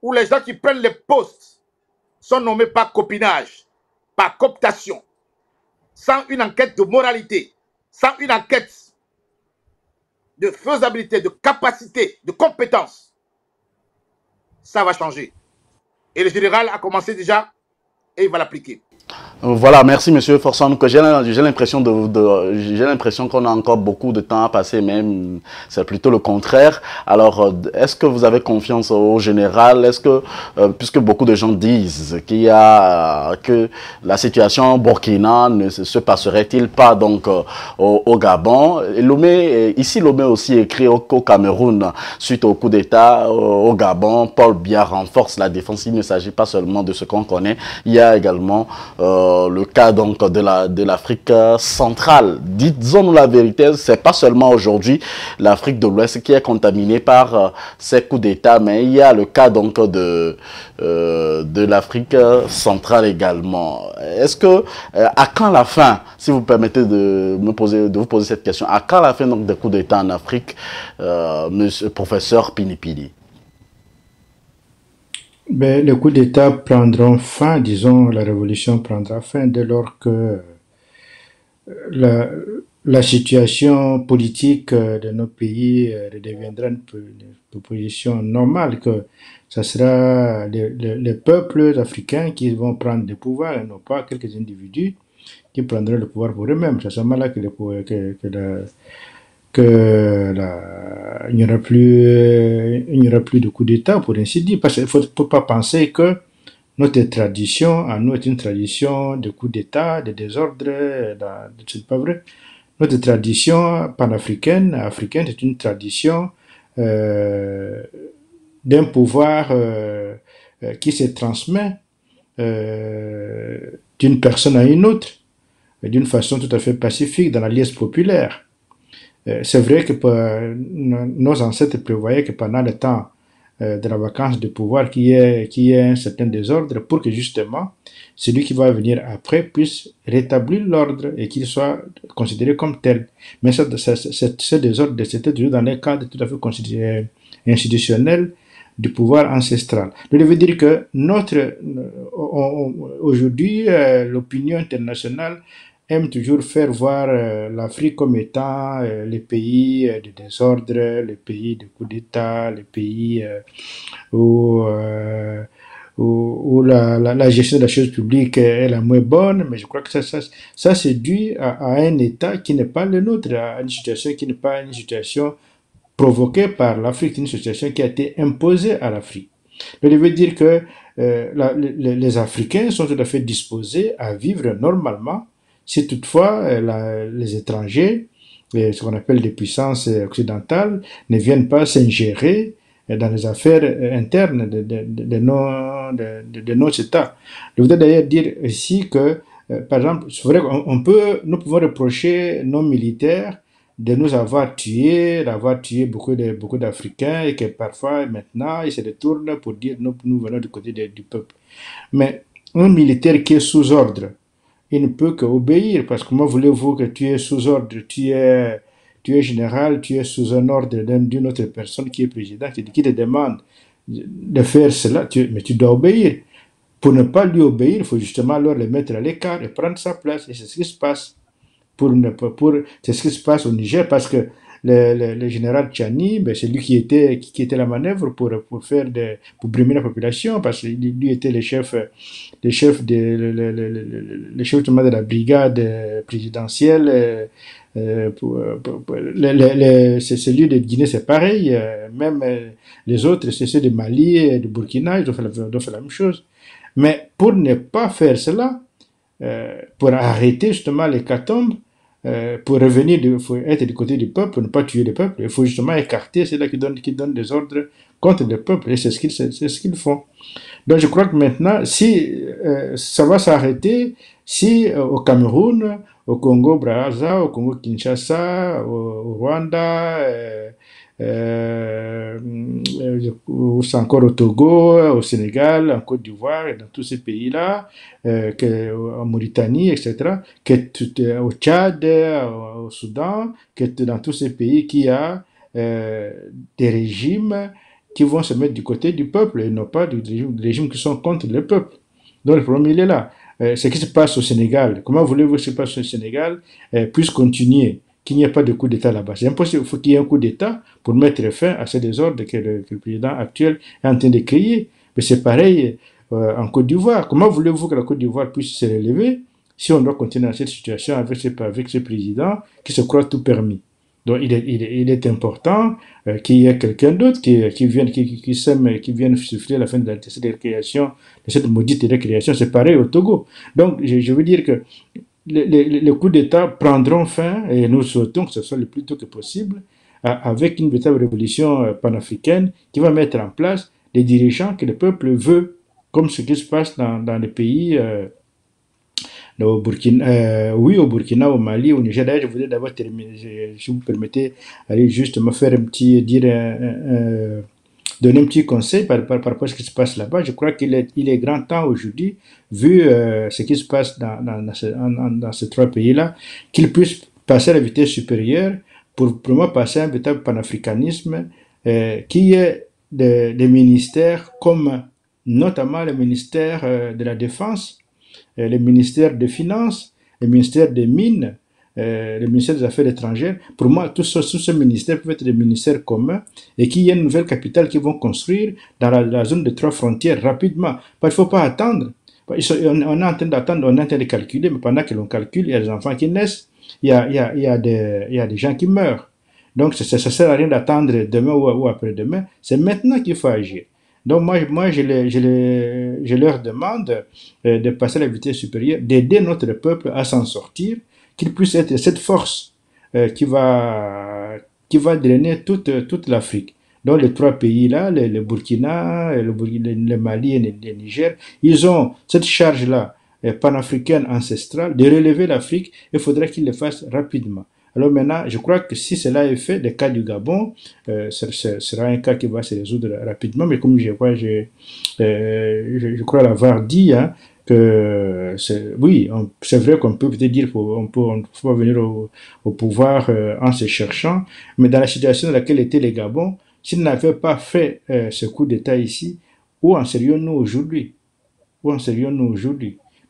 ou les gens qui prennent les postes sont nommés par copinage, par cooptation, sans une enquête de moralité, sans une enquête de faisabilité, de capacité, de compétence. Ça va changer. Et le général a commencé déjà et il va l'appliquer. Voilà, merci Monsieur Forson. J'ai l'impression qu'on a encore beaucoup de temps à passer, même c'est plutôt le contraire. Alors, est-ce que vous avez confiance au général? Est-ce que, puisque beaucoup de gens disent que la situation au Burkina ne se passerait-il pas donc au Gabon? Ici Lomé aussi écrit au Cameroun suite au coup d'État au Gabon, Paul Biya renforce la défense. Il ne s'agit pas seulement de ce qu'on connaît. Il y a également le cas donc de l'Afrique centrale. Disons-nous la vérité, c'est pas seulement aujourd'hui l'Afrique de l'Ouest qui est contaminée par ces coups d'État, mais il y a le cas donc de l'Afrique centrale également. Est-ce que à quand la fin, si vous permettez de vous poser cette question, à quand la fin donc des coups d'État en Afrique, monsieur professeur Pinipili? Ben, les coups d'État prendront fin, disons, la révolution prendra fin dès lors que la situation politique de nos pays redeviendra une position normale, que ce sera les peuples africains qui vont prendre le pouvoir et non pas quelques individus qui prendront le pouvoir pour eux-mêmes. C'est à ce moment-là que il n'y aura plus de coup d'État, pour ainsi dire, parce qu'il ne faut pas penser que notre tradition, à nous, est une tradition de coup d'État, de désordre, c'est pas vrai. Notre tradition panafricaine, africaine, c'est une tradition d'un pouvoir qui se transmet d'une personne à une autre, d'une façon tout à fait pacifique, dans la liesse populaire. C'est vrai que nos ancêtres prévoyaient que pendant le temps de la vacance de pouvoir, qu'il y ait un certain désordre pour que justement celui qui va venir après puisse rétablir l'ordre et qu'il soit considéré comme tel. Mais ce désordre, c'était toujours dans les cadres tout à fait institutionnels du pouvoir ancestral. Je veux dire que aujourd'hui, l'opinion internationale aiment toujours faire voir l'Afrique comme étant les pays de désordre, les pays de coup d'État, les pays où, où la gestion de la chose publique est la moins bonne, mais je crois que ça c'est dû à un État qui n'est pas le nôtre, à une situation qui n'est pas une situation provoquée par l'Afrique, une situation qui a été imposée à l'Afrique. Donc, je veux dire que les Africains sont tout à fait disposés à vivre normalement si toutefois les étrangers, ce qu'on appelle les puissances occidentales, ne viennent pas s'ingérer dans les affaires internes de nos États. Je voudrais d'ailleurs dire ici que, par exemple, c'est vrai nous pouvons reprocher nos militaires de nous avoir tués, d'avoir tué beaucoup d'Africains et que parfois, maintenant, ils se détournent pour dire nous venons du côté du peuple. Mais un militaire qui est sous ordre, il ne peut qu'obéir parce que comment voulez-vous que tu es sous ordre, tu es général, tu es sous un ordre d'une autre personne qui est président, qui te demande de faire cela, mais tu dois obéir. Pour ne pas lui obéir, il faut justement alors le mettre à l'écart et prendre sa place. Et c'est ce qui se passe. C'est ce qui se passe au Niger parce que le général Tchani, ben, c'est lui qui était la manœuvre pour brimer la population parce que lui était le chef de la brigade présidentielle. Celui de Guinée, c'est pareil. Même les autres, c'est ceux de Mali et de Burkina, ils ont fait la même chose. Mais pour ne pas faire cela, pour arrêter justement l'hécatombe, pour revenir, il faut être du côté du peuple, pour ne pas tuer le peuple, il faut justement écarter ceux-là qui donnent des ordres contre le peuple, et c'est ce qu'ils font. Donc je crois que maintenant, si ça va s'arrêter, si au Cameroun, au Congo-Brazza, au Congo-Kinshasa, au Rwanda, ou encore au Togo, au Sénégal, en Côte d'Ivoire, et dans tous ces pays-là, en Mauritanie, etc., au Tchad, au Soudan, dans tous ces pays qu'il y a des régimes qui vont se mettre du côté du peuple et non pas des régimes qui sont contre le peuple. Donc le problème, il est là. Ce qui se passe au Sénégal, comment voulez-vous que ce qui se passe au Sénégal puisse continuer, qu'il n'y ait pas de coup d'État là-bas? C'est impossible, il faut qu'il y ait un coup d'État pour mettre fin à ces désordres que le président actuel est en train de créer. Mais c'est pareil en Côte d'Ivoire. Comment voulez-vous que la Côte d'Ivoire puisse se relever si on doit continuer dans cette situation avec ce président qui se croit tout permis? Donc il est important qu'il y ait quelqu'un d'autre qui vienne souffler la fin de cette récréation, de cette maudite récréation. C'est pareil au Togo. Donc je veux dire que les coups d'État prendront fin, et nous souhaitons que ce soit le plus tôt que possible, avec une véritable révolution panafricaine qui va mettre en place des dirigeants que le peuple veut, comme ce qui se passe dans les pays au Burkina, au Burkina, au Mali, au Niger. D'ailleurs, je voudrais d'abord terminer, si vous permettez, aller juste me faire donner un petit conseil par rapport à ce qui se passe là-bas. Je crois qu'il est grand temps aujourd'hui, vu ce qui se passe dans ces trois pays-là, qu'ils puissent passer à la vitesse supérieure pour vraiment passer à un véritable panafricanisme qui est des ministères comme notamment le ministère de la Défense, le ministère des Finances, le ministère des Mines, le ministère des Affaires étrangères. Pour moi, tous ces ministères peuvent être des ministères communs et qu'il y ait une nouvelle capitale qu'ils vont construire dans la zone de trois frontières rapidement. Il ne faut pas attendre. On est en train d'attendre, on est en train de calculer, mais pendant que l'on calcule, il y a des enfants qui naissent, il y a des gens qui meurent. Donc, ça ne sert à rien d'attendre demain ou après-demain. C'est maintenant qu'il faut agir. Donc moi je leur demande de passer à la vitesse supérieure, d'aider notre peuple à s'en sortir, qu'il puisse être cette force qui va drainer toute l'Afrique. Donc les trois pays-là, le Burkina, le Mali et le Niger, ils ont cette charge-là panafricaine ancestrale de relever l'Afrique. Il faudrait qu'ils le fassent rapidement. Alors maintenant, je crois que si cela est fait, le cas du Gabon, ce sera un cas qui va se résoudre rapidement. Mais comme je crois l'avoir dit, hein, que oui, c'est vrai qu'on peut peut-être dire qu'on peut venir au pouvoir en se cherchant, mais dans la situation dans laquelle était le Gabon, s'ils n'avaient pas fait ce coup d'État ici, où en serions-nous aujourd'hui?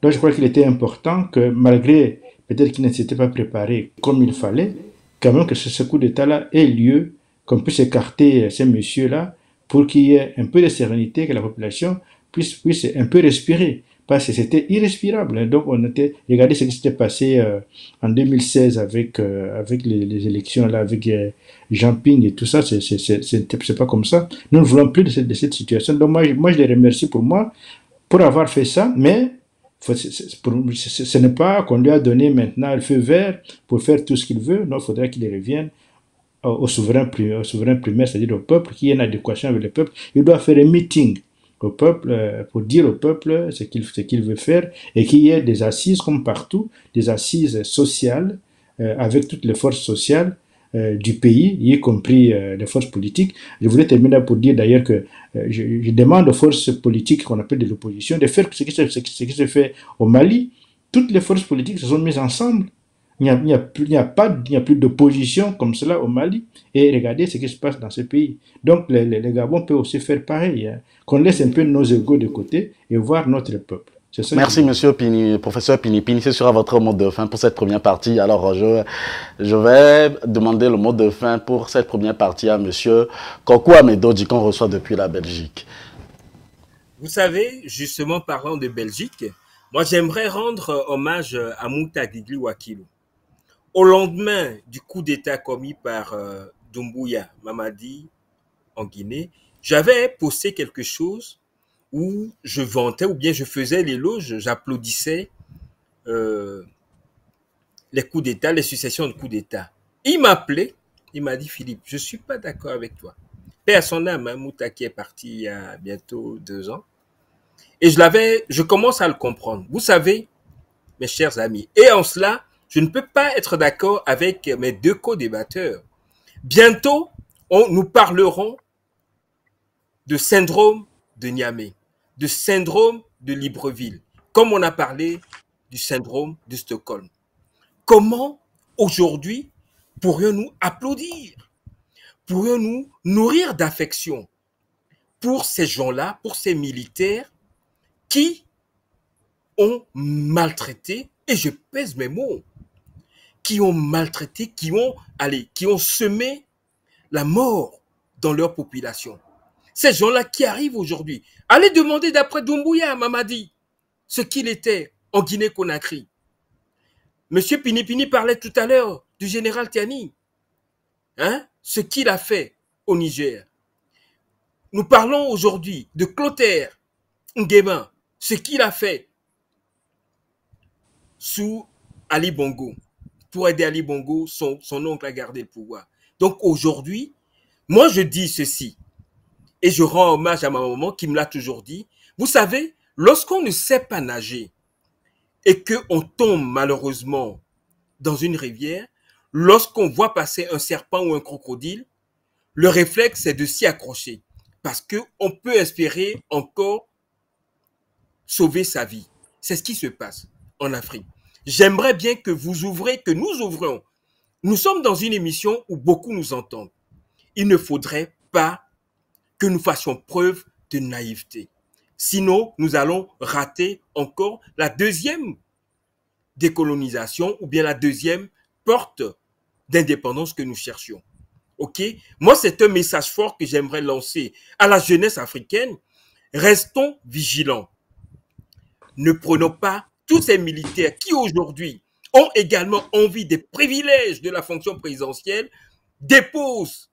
Donc je crois qu'il était important que malgré peut-être qu'ils ne s'étaient pas préparés comme il fallait, quand même que ce coup d'État-là ait lieu, qu'on puisse écarter ces messieurs-là pour qu'il y ait un peu de sérénité, que la population puisse un peu respirer. Parce que c'était irrespirable. Donc, regardez ce qui s'était passé en 2016 avec les élections, là, avec Jean Ping et tout ça. C'est pas comme ça. Nous ne voulons plus de cette situation. Donc, moi, je les remercie pour avoir fait ça, mais ce n'est pas qu'on lui a donné maintenant le feu vert pour faire tout ce qu'il veut. Non, il faudrait qu'il revienne au souverain primaire, c'est-à-dire au peuple, qui est en adéquation avec le peuple. Il doit faire un meeting au peuple pour dire au peuple ce qu'il veut faire et qu'il y ait des assises comme partout, des assises sociales avec toutes les forces sociales du pays, y compris les forces politiques. Je voulais terminer pour dire d'ailleurs que je demande aux forces politiques qu'on appelle de l'opposition de faire ce qui se fait au Mali. Toutes les forces politiques se sont mises ensemble. Il n'y a plus d'opposition comme cela au Mali. Et regardez ce qui se passe dans ce pays. Donc, les Gabon peut aussi faire pareil. Hein. Qu'on laisse un peu nos égos de côté et voir notre peuple. Merci, monsieur Pini, professeur Pini. C'est sur votre mot de fin pour cette première partie. Alors, je vais demander le mot de fin pour cette première partie à monsieur Kokou Amedodji qu'on reçoit depuis la Belgique. Vous savez, justement, parlant de Belgique, moi, j'aimerais rendre hommage à Mouta Guigui Wakilou. Au lendemain du coup d'État commis par Doumbouya Mamadi en Guinée, j'avais posté quelque chose où je vantais ou bien je faisais l'éloge, j'applaudissais les coups d'État, les successions de coups d'État. Il m'a appelé, il m'a dit, Philippe, je ne suis pas d'accord avec toi. Paix à son âme, hein, Mouta qui est parti il y a bientôt 2 ans. Et je commence à le comprendre. Vous savez, mes chers amis, et en cela, je ne peux pas être d'accord avec mes 2 co-débatteurs. Bientôt, nous parlerons de syndrome de Niamey, de syndrome de Libreville, comme on a parlé du syndrome de Stockholm. Comment, aujourd'hui, pourrions-nous applaudir, pourrions-nous nourrir d'affection pour ces gens-là, pour ces militaires qui ont maltraité, et je pèse mes mots, qui ont maltraité, qui ont semé la mort dans leur population. Ces gens-là qui arrivent aujourd'hui, allez demander d'après Doumbouya Mamadi ce qu'il était en Guinée-Conakry. Monsieur Pini parlait tout à l'heure du général Tiani, hein, ce qu'il a fait au Niger. Nous parlons aujourd'hui de Clotaire Nguema, ce qu'il a fait sous Ali Bongo, pour aider Ali Bongo, son oncle, à garder le pouvoir. Donc aujourd'hui, moi je dis ceci, et je rends hommage à ma maman qui me l'a toujours dit. Vous savez, lorsqu'on ne sait pas nager et qu'on tombe malheureusement dans une rivière, lorsqu'on voit passer un serpent ou un crocodile, le réflexe c'est de s'y accrocher parce qu'on peut espérer encore sauver sa vie. C'est ce qui se passe en Afrique. J'aimerais bien que vous ouvrez, que nous ouvrions. Nous sommes dans une émission où beaucoup nous entendent. Il ne faudrait pas que nous fassions preuve de naïveté. Sinon, nous allons rater encore la deuxième décolonisation ou bien la deuxième porte d'indépendance que nous cherchions. Ok? Moi, c'est un message fort que j'aimerais lancer à la jeunesse africaine. Restons vigilants. Ne prenons pas tous ces militaires qui aujourd'hui ont également envie des privilèges de la fonction présidentielle, déposent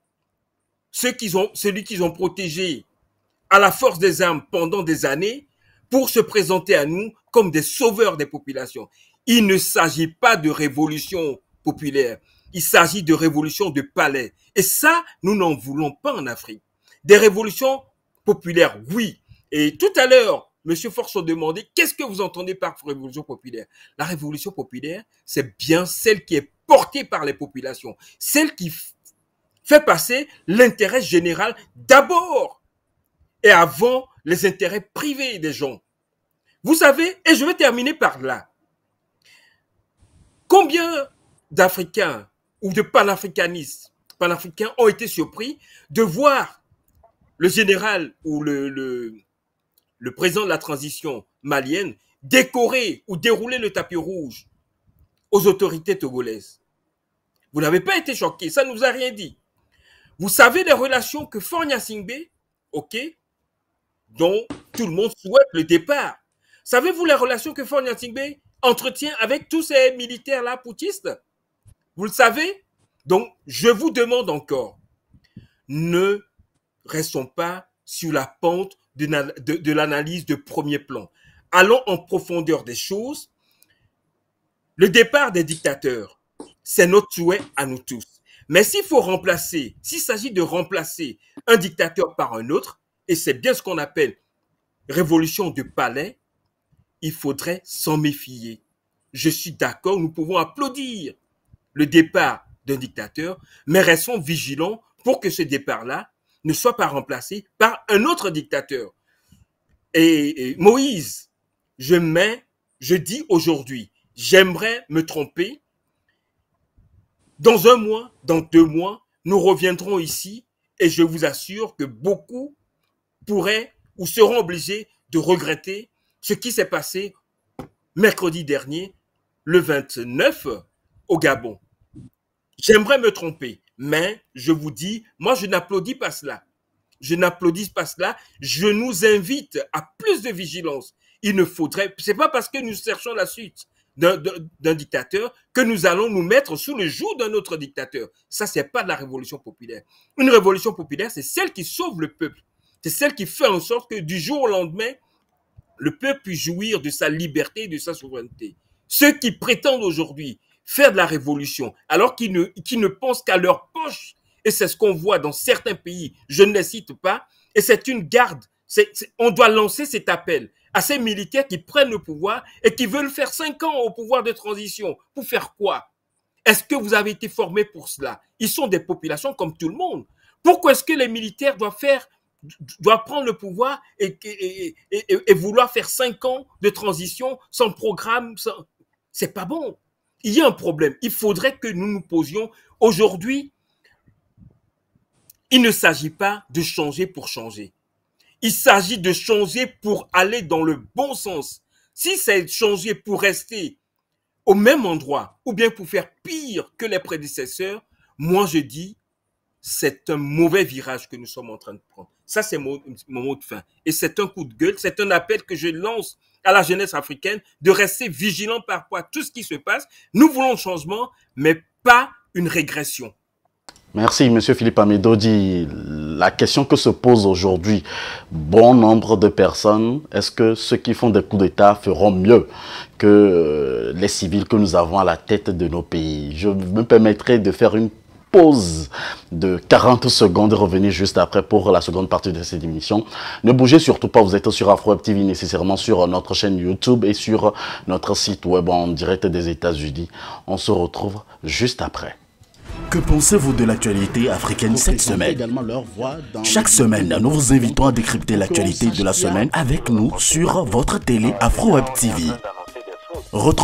celui qu'ils ont protégé à la force des armes pendant des années pour se présenter à nous comme des sauveurs des populations. Il ne s'agit pas de révolution populaire, il s'agit de révolution de palais. Et ça, nous n'en voulons pas en Afrique. Des révolutions populaires, oui. Et tout à l'heure, M. Force a demandé, qu'est-ce que vous entendez par révolution populaire? La révolution populaire, c'est bien celle qui est portée par les populations, celle qui fait passer l'intérêt général d'abord et avant les intérêts privés des gens. Vous savez, et je vais terminer par là, combien d'Africains ou de panafricains ont été surpris de voir le général ou le président de la transition malienne décorer ou dérouler le tapis rouge aux autorités togolaises. Vous n'avez pas été choqué, ça ne vous a rien dit. Vous savez les relations que Faure Gnassingbé, ok, dont tout le monde souhaite le départ. Savez-vous les relations que Faure Gnassingbé entretient avec tous ces militaires-là putschistes? Vous le savez? Donc, je vous demande encore, ne restons pas sur la pente de l'analyse de premier plan. Allons en profondeur des choses. Le départ des dictateurs, c'est notre souhait à nous tous. Mais s'il faut remplacer, s'il s'agit de remplacer un dictateur par un autre, et c'est bien ce qu'on appelle révolution de palais, il faudrait s'en méfier. Je suis d'accord, nous pouvons applaudir le départ d'un dictateur, mais restons vigilants pour que ce départ-là ne soit pas remplacé par un autre dictateur. Et Moïse, je dis aujourd'hui, j'aimerais me tromper. Dans un mois, dans 2 mois, nous reviendrons ici et je vous assure que beaucoup pourraient ou seront obligés de regretter ce qui s'est passé mercredi dernier, le 29, au Gabon. J'aimerais me tromper, mais je vous dis, moi je n'applaudis pas cela. Je n'applaudis pas cela. Je nous invite à plus de vigilance. Il ne faudrait, c'est pas parce que nous cherchons la suite d'un dictateur que nous allons nous mettre sous le joug d'un autre dictateur. Ça, c'est pas de la révolution populaire. Une révolution populaire, c'est celle qui sauve le peuple. C'est celle qui fait en sorte que du jour au lendemain, le peuple puisse jouir de sa liberté et de sa souveraineté. Ceux qui prétendent aujourd'hui faire de la révolution, alors qu'ils ne pensent qu'à leur poche, et c'est ce qu'on voit dans certains pays, je ne les cite pas, et c'est une garde. On doit lancer cet appel à ces militaires qui prennent le pouvoir et qui veulent faire 5 ans au pouvoir de transition. Pour faire quoi? Est-ce que vous avez été formés pour cela? Ils sont des populations comme tout le monde. Pourquoi est-ce que les militaires doivent prendre le pouvoir et vouloir faire 5 ans de transition sans programme? C'est pas bon. Il y a un problème. Il faudrait que nous nous posions aujourd'hui. Il ne s'agit pas de changer pour changer. Il s'agit de changer pour aller dans le bon sens. Si c'est changer pour rester au même endroit ou bien pour faire pire que les prédécesseurs, moi je dis, c'est un mauvais virage que nous sommes en train de prendre. Ça, c'est mon mot de fin. Et c'est un coup de gueule, c'est un appel que je lance à la jeunesse africaine de rester vigilant par rapport à tout ce qui se passe. Nous voulons le changement, mais pas une régression. Merci, M. Philippe Amedodi. La question que se pose aujourd'hui, bon nombre de personnes, est-ce que ceux qui font des coups d'État feront mieux que les civils que nous avons à la tête de nos pays? Je me permettrai de faire une pause de 40 secondes et revenir juste après pour la seconde partie de cette émission. Ne bougez surtout pas, vous êtes sur AfroWeb TV, nécessairement sur notre chaîne YouTube et sur notre site web en direct des États-Unis. On se retrouve juste après. Que pensez-vous de l'actualité africaine cette semaine? Chaque semaine, nous vous invitons à décrypter l'actualité de la semaine avec nous sur votre télé AfroWeb TV. Retrouvez